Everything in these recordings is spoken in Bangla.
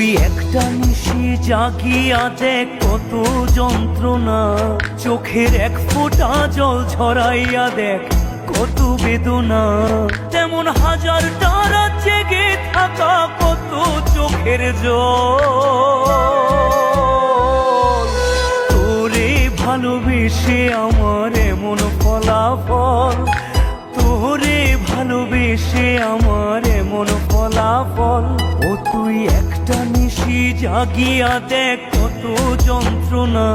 তুই একটা নিশি জাগিয়া দেখ কত যন্ত্রণা, চোখের এক ফোঁটা জল ঝরাইয়া দেখ কত বেদনা। তেমন হাজারটা রাত জেগে থাকা কত চোখের জল। তোরে ভালোবেসে আমার এমন ফলাফল, তোরে ভালোবেসে আমার এমন ফলাফল। ও তুই একটা নিশি জাগিয়া দেখ কত যন্ত্রণা,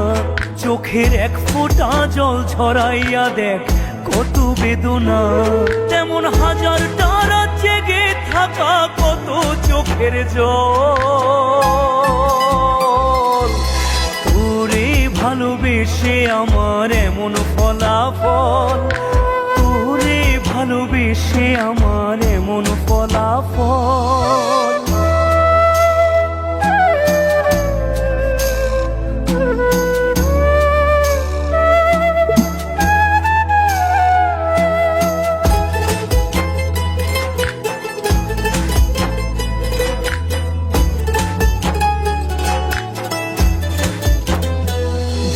চোখের এক ফোঁটা জল ঝরাইয়া দেখ কত বেদনা। তেমন হাজারটা রাত জেগে থাকা কত চোখের জল। তোরে ভালোবেসে আমার এমন ফলাফল, তোরে ভালোবেসে আমার এমন ফলাফল।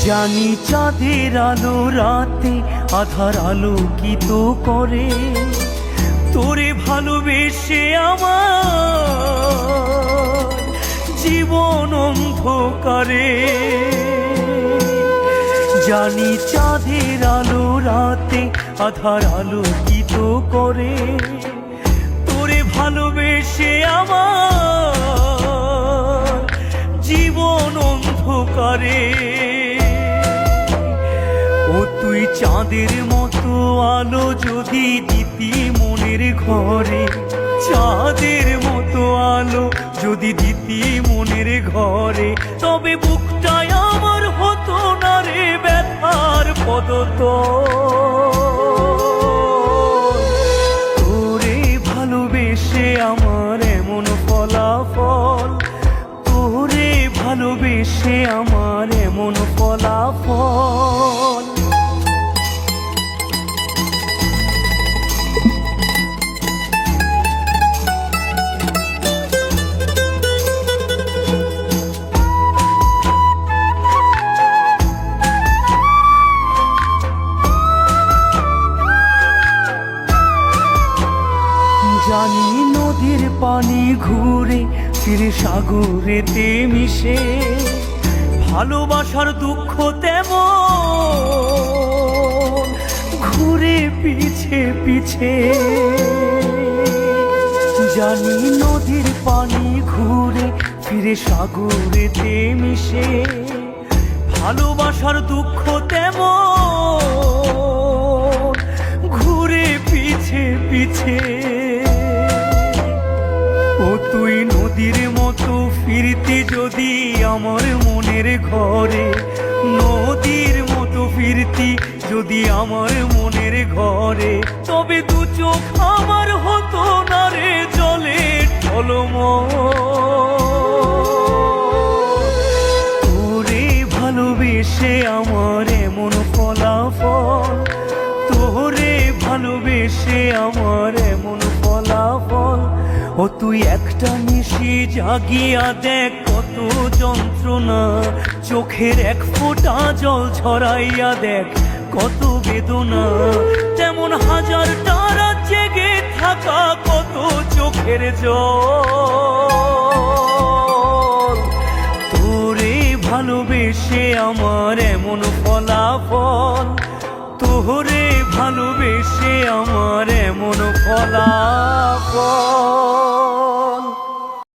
জানি চাঁদের আলো রাতে আধার আলোকিত করে, তোরে ভালোবেসে আমার জীবন অন্ধকারে। জানি চাঁদের আলো রাতে আধার আলোকিত করে, তোরে ভালোবেসে আমার জীবন অন্ধকারে। ও তুই চাঁদের মতো আলো যদি দিতি মনের ঘরে, চাঁদের মতো আলো যদি দিতি মনের ঘরে, তবে বুকটায় আমার হতো না রে ব্যথার পদতল। তোরে ভালোবেসে আমার এমন ফলাফল, তোরে ভালোবেসে আমার এমন ফলাফল। জানি নদীর পানি ঘুরে ফিরে সাগরেতে মিশে, ভালোবাসার দুঃখ তেমন ঘুরে পিছে পিছে। জানি নদীর পানি ঘুরে ফিরে সাগরেতে মিশে, ভালোবাসার দুঃখ তেমন ঘুরে পিছে পিছে। ও তুই নদীর মতো ফিরতি যদি আমার মনের ঘরে, নদীর মতো ফিরতি যদি আমার মনের ঘরে, তবে দু চোখ আমার হতো না রে জলে টলমল। তোরে ভালোবেসে আমার এমন ফলাফল, তোরে ভালোবেসে আমার এমন ফলাফল। ও তুই একটা নিশি জাগিয়া দেখ কত যন্ত্রণা, চোখের এক ফোঁটা জল ঝরাইয়া দেখ কত বেদনা। তেমন হাজারটা রাত জেগে থাকা কত চোখের জল। তোরে ভালোবেসে আমার এমন ফলাফল, তোরে ভালোবেসে আমার এমন ফলাফল।